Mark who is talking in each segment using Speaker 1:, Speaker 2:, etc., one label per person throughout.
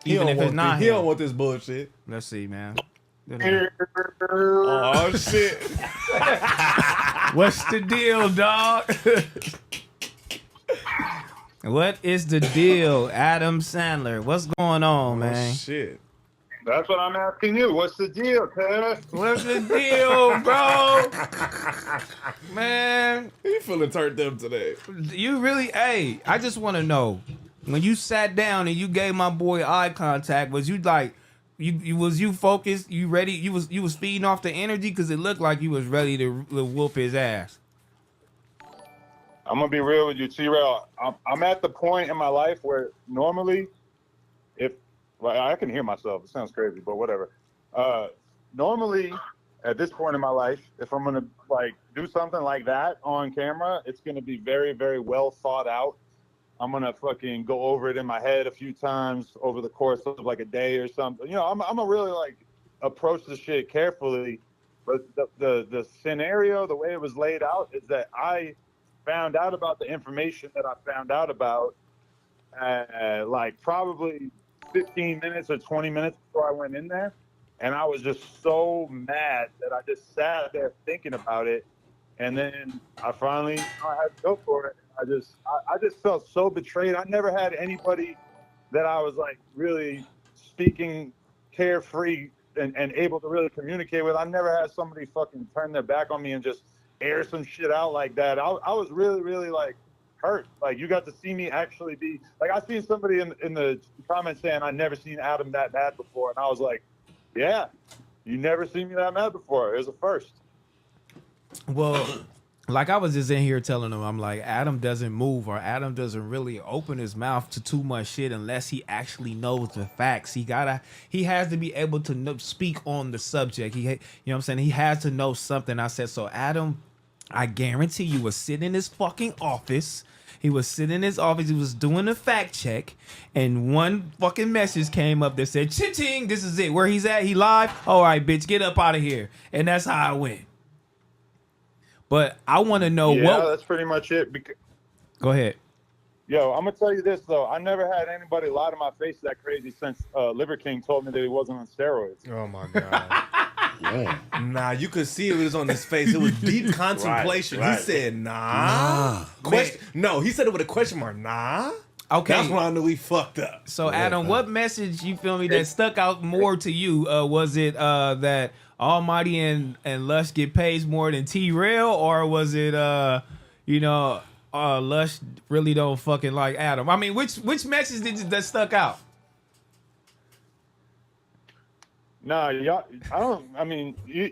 Speaker 1: Even if it's not
Speaker 2: he
Speaker 1: him.
Speaker 2: don't want this bullshit.
Speaker 1: Let's see, man.
Speaker 2: Oh shit!
Speaker 1: What's the deal, dog? What is the deal, Adam Sandler? What's going on, man?
Speaker 2: Shit!
Speaker 3: That's what I'm asking you. What's the deal, cuz?
Speaker 1: What's the deal, bro? Man,
Speaker 2: He feeling turned up today.
Speaker 1: you really? Hey, I just want to know, when you sat down and you gave my boy eye contact, was you like, you focused? You ready? You was feeding off the energy, because it looked like you was ready to whoop his ass.
Speaker 3: I'm gonna be real with you, T-Rail. I'm at the point in my life where normally, if I can hear myself, it sounds crazy, but whatever. Normally, at this point in my life, if I'm gonna like do something like that on camera, it's gonna be very, very well thought out. I'm gonna fucking go over it in my head a few times over the course of like a day or something. You know, I'm gonna really like approach the shit carefully. But the scenario, the way it was laid out, is that I found out about the information that I found out about like probably 15 minutes or 20 minutes before I went in there. And I was just so mad that I just sat there thinking about it. And then I finally I had to go for it. I just felt so betrayed. I never had anybody that I was like really speaking carefree and able to really communicate with. I never had somebody fucking turn their back on me and just air some shit out like that. I was really, really like hurt. Like, you got to see me actually be like, I seen somebody in the comments saying I never seen Adam that mad before, and I was like, yeah, you never seen me that mad before. It was a first.
Speaker 1: Well, like I was just in here telling him, I'm like, Adam doesn't move, or Adam doesn't really open his mouth to too much shit unless he actually knows the facts. He has to be able to speak on the subject. You know what I'm saying? He has to know something. I said, so Adam, I guarantee you was sitting in his fucking office. He was sitting in his office. He was doing a fact check, and one fucking message came up that said, "Ching, this is it. Where he's at? He live? All right, bitch, get up out of here." And that's how I went. But I want to know
Speaker 3: Yeah, that's pretty much it.
Speaker 1: Go ahead.
Speaker 3: Yo, I'm gonna tell you this though. I never had anybody lie to my face that crazy since Liver King told me that he wasn't on steroids.
Speaker 2: Oh my god. Yeah. Nah, you could see it was on his face. It was deep contemplation.
Speaker 3: Right.
Speaker 2: He said, nah. No, he said it with a question mark. Nah.
Speaker 1: Okay.
Speaker 2: That's when I knew he fucked up.
Speaker 1: So, Adam, what message, you feel me, that stuck out more to you? Was it that Almighty and Lush get paid more than T-Rail, or was it, Lush really don't fucking like Adam? I mean, which message that stuck out?
Speaker 3: Nah, y'all,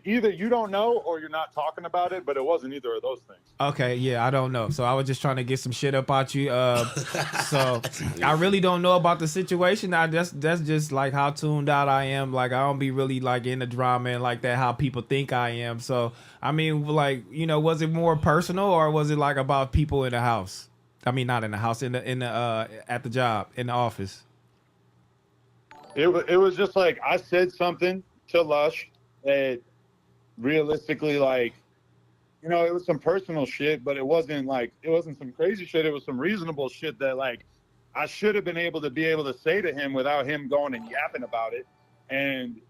Speaker 3: either you don't know or you're not talking about it, but it wasn't either of those things.
Speaker 1: Okay, yeah, I don't know. So I was just trying to get some shit up out you. So I really don't know about the situation. That's just like how tuned out I am. Like, I don't be really like in the drama and like that, how people think I am. So I mean, like, was it more personal, or was it like about people in the house? I mean, not in the house, in the at the job, in the office.
Speaker 3: It was just like, I said something to Lush that realistically, like, it was some personal shit, but it wasn't some crazy shit. It was some reasonable shit that, like, I should have been able to say to him without him going and yapping about it. And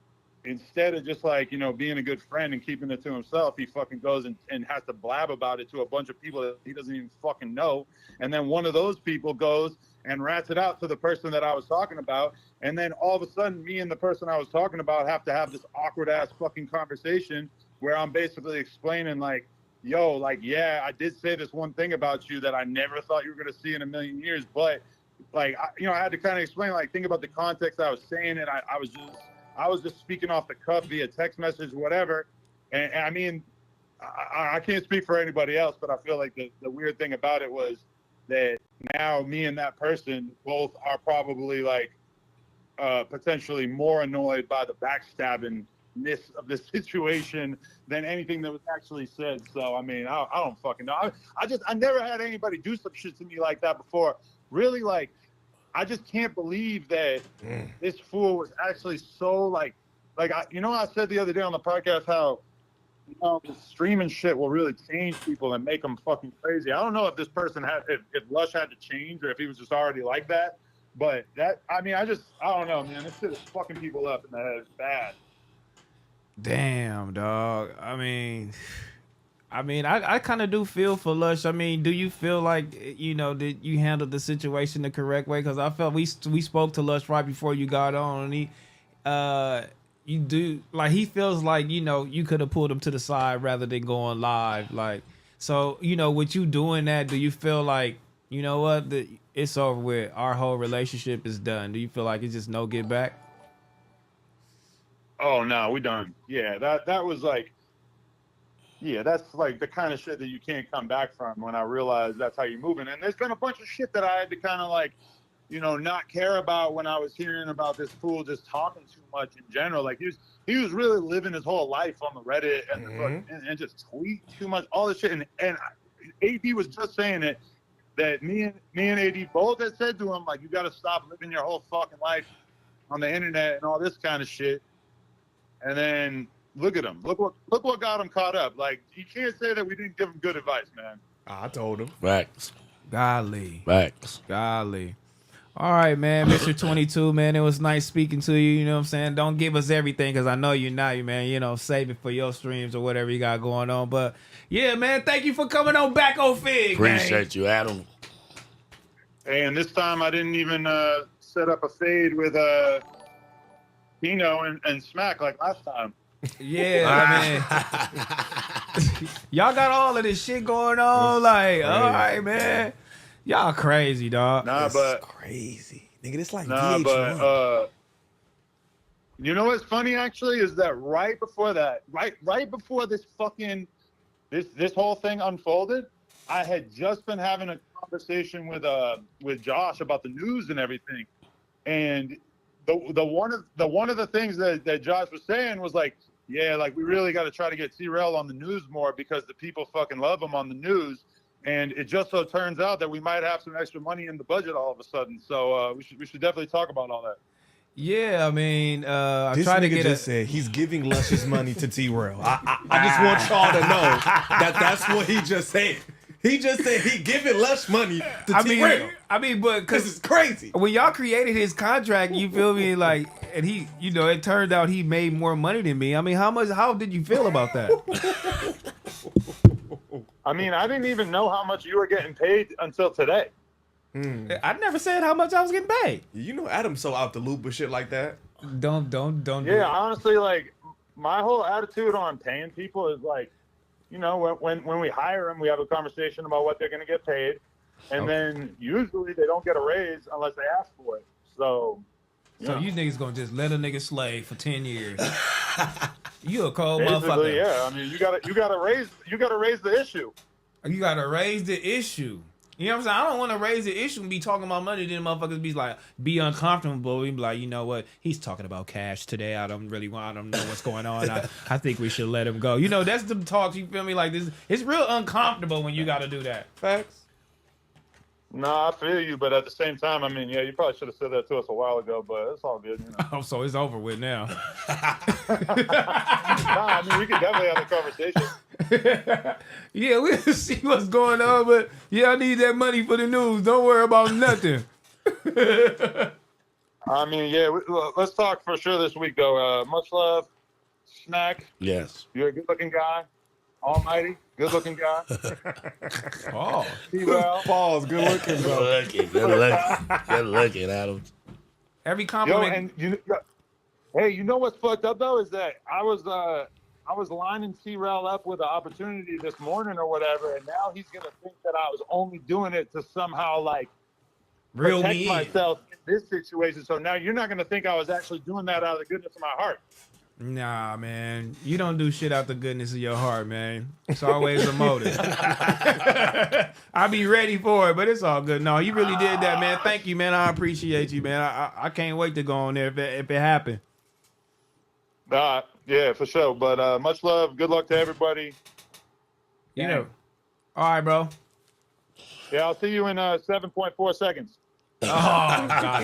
Speaker 3: instead of just like, being a good friend and keeping it to himself, he fucking goes and has to blab about it to a bunch of people that he doesn't even fucking know. And then one of those people goes and rats it out to the person that I was talking about. And then all of a sudden, me and the person I was talking about have to have this awkward ass fucking conversation where I'm basically explaining like, yo, like, yeah, I did say this one thing about you that I never thought you were going to see in a million years. But like, I had to kind of explain, like, think about the context I was saying it. I was just speaking off the cuff via text message, whatever. And I mean, I can't speak for anybody else, but I feel like the weird thing about it was that now me and that person both are probably like potentially more annoyed by the backstabbingness of the situation than anything that was actually said. So, I mean, I don't fucking know. I never had anybody do some shit to me like that before. Really, like, I just can't believe that this fool was actually so like I said the other day on the podcast how the streaming shit will really change people and make them fucking crazy. I don't know if this person if Lush had to change or if he was just already like that, But that, I mean, I don't know, man. This shit is fucking people up in the head. It's bad.
Speaker 1: Damn, dog. I kind of do feel for Lush. I mean, do you feel like, did you handle the situation the correct way? Because I felt we spoke to Lush right before you got on, and you do, like, he feels like, you could have pulled him to the side rather than going live. Like, so, with you doing that, do you feel like, you know what, it's over with, our whole relationship is done? Do you feel like it's just no get back?
Speaker 3: Oh no, we done. Yeah, that was like, yeah, that's like the kind of shit that you can't come back from. When I realized that's how you're moving, and there's been a bunch of shit that I had to kind of like, not care about when I was hearing about this fool just talking too much in general. Like he was really living his whole life on the Reddit and just tweet too much, all this shit. And AD was just saying it, that me and AD both had said to him, like, you got to stop living your whole fucking life on the internet and all this kind of shit. And then look at him. Look what got him caught up. Like, you can't say that we didn't give him good advice, man.
Speaker 2: I told him.
Speaker 4: Facts.
Speaker 1: Golly.
Speaker 4: Facts.
Speaker 1: Golly. All right, man, Mr. 22, man, it was nice speaking to you, you know what I'm saying? Don't give us everything, because I know you're not, man, save it for your streams or whatever you got going on. But, yeah, man, thank you for coming on back on Figg,
Speaker 4: Appreciate you, Adam.
Speaker 3: Hey, and this time I didn't even set up a fade with Pino and Smack like last time.
Speaker 1: Yeah, I mean, y'all got all of this shit going on, like, all right, man. Y'all crazy, dog.
Speaker 3: Nah, but
Speaker 2: crazy, nigga. It's like
Speaker 3: nah,
Speaker 2: VH1.
Speaker 3: but you know what's funny actually is that right before this fucking this whole thing unfolded, I had just been having a conversation with Josh about the news and everything, and the one of the things that Josh was saying was like, yeah, like we really got to try to get T-Rail on the news more because the people fucking love him on the news. And it just so turns out that we might have some extra money in the budget all of a sudden. So we should definitely talk about all that.
Speaker 1: Yeah, I mean, I
Speaker 2: this
Speaker 1: tried to
Speaker 2: nigga
Speaker 1: get
Speaker 2: just said he's giving Lush's money to T-Rail. I just want y'all to know that's what he just said. He just said he giving Lush money to T-Rail.
Speaker 1: I mean, but
Speaker 2: because it's crazy.
Speaker 1: When y'all created his contract, you feel me? Like, and he, it turned out he made more money than me. I mean, how did you feel about that?
Speaker 3: I mean, I didn't even know how much you were getting paid until today.
Speaker 1: I never said how much I was getting paid.
Speaker 2: You know, Adam's so out the loop with shit like that.
Speaker 1: Don't.
Speaker 3: Yeah, honestly, like my whole attitude on paying people is like, when we hire them, we have a conversation about what they're going to get paid, and then usually they don't get a raise unless they ask for it. So
Speaker 1: you niggas gonna just let a nigga slave for 10 years? You a cold
Speaker 3: basically,
Speaker 1: motherfucker.
Speaker 3: yeah. I mean, you gotta raise the issue.
Speaker 1: You gotta raise the issue. You know what I'm saying? I don't want to raise the issue and be talking about money. Then motherfuckers be uncomfortable. We be like, you know what? He's talking about cash today. I don't know what's going on. I think we should let him go. That's the talks. You feel me? Like this, it's real uncomfortable when you got to do that.
Speaker 2: Facts.
Speaker 3: No, I feel you, but at the same time, I mean, yeah, you probably should have said that to us a while ago, but it's all good,
Speaker 1: Oh, so it's over with now.
Speaker 3: I mean, we could definitely have a conversation.
Speaker 1: Yeah, we'll see what's going on, but yeah, I need that money for the news. Don't worry about nothing.
Speaker 3: I mean, yeah, let's talk for sure this week, though. Much love, Snack.
Speaker 4: Yes.
Speaker 3: You're a good-looking guy. Almighty, good-looking guy.
Speaker 1: Oh.
Speaker 3: T-Rail.
Speaker 2: Paul's good looking, bro.
Speaker 4: Good looking, Adam.
Speaker 1: Every compliment.
Speaker 3: Hey, you know what's fucked up though is that I was lining T-Rail up with an opportunity this morning or whatever, and now he's gonna think that I was only doing it to somehow like
Speaker 1: Reel
Speaker 3: protect
Speaker 1: me
Speaker 3: myself in this situation. So now you're not gonna think I was actually doing that out of the goodness of my heart.
Speaker 1: Nah, man. You don't do shit out the goodness of your heart, man. It's always a motive. I be ready for it, but it's all good. No, you really did that, man. Thank you, man. I appreciate you, man. I can't wait to go on there if it happened.
Speaker 3: Yeah, for sure. But much love. Good luck to everybody.
Speaker 1: All right, bro.
Speaker 3: Yeah, I'll see you in 7.4 seconds.
Speaker 1: Oh, God.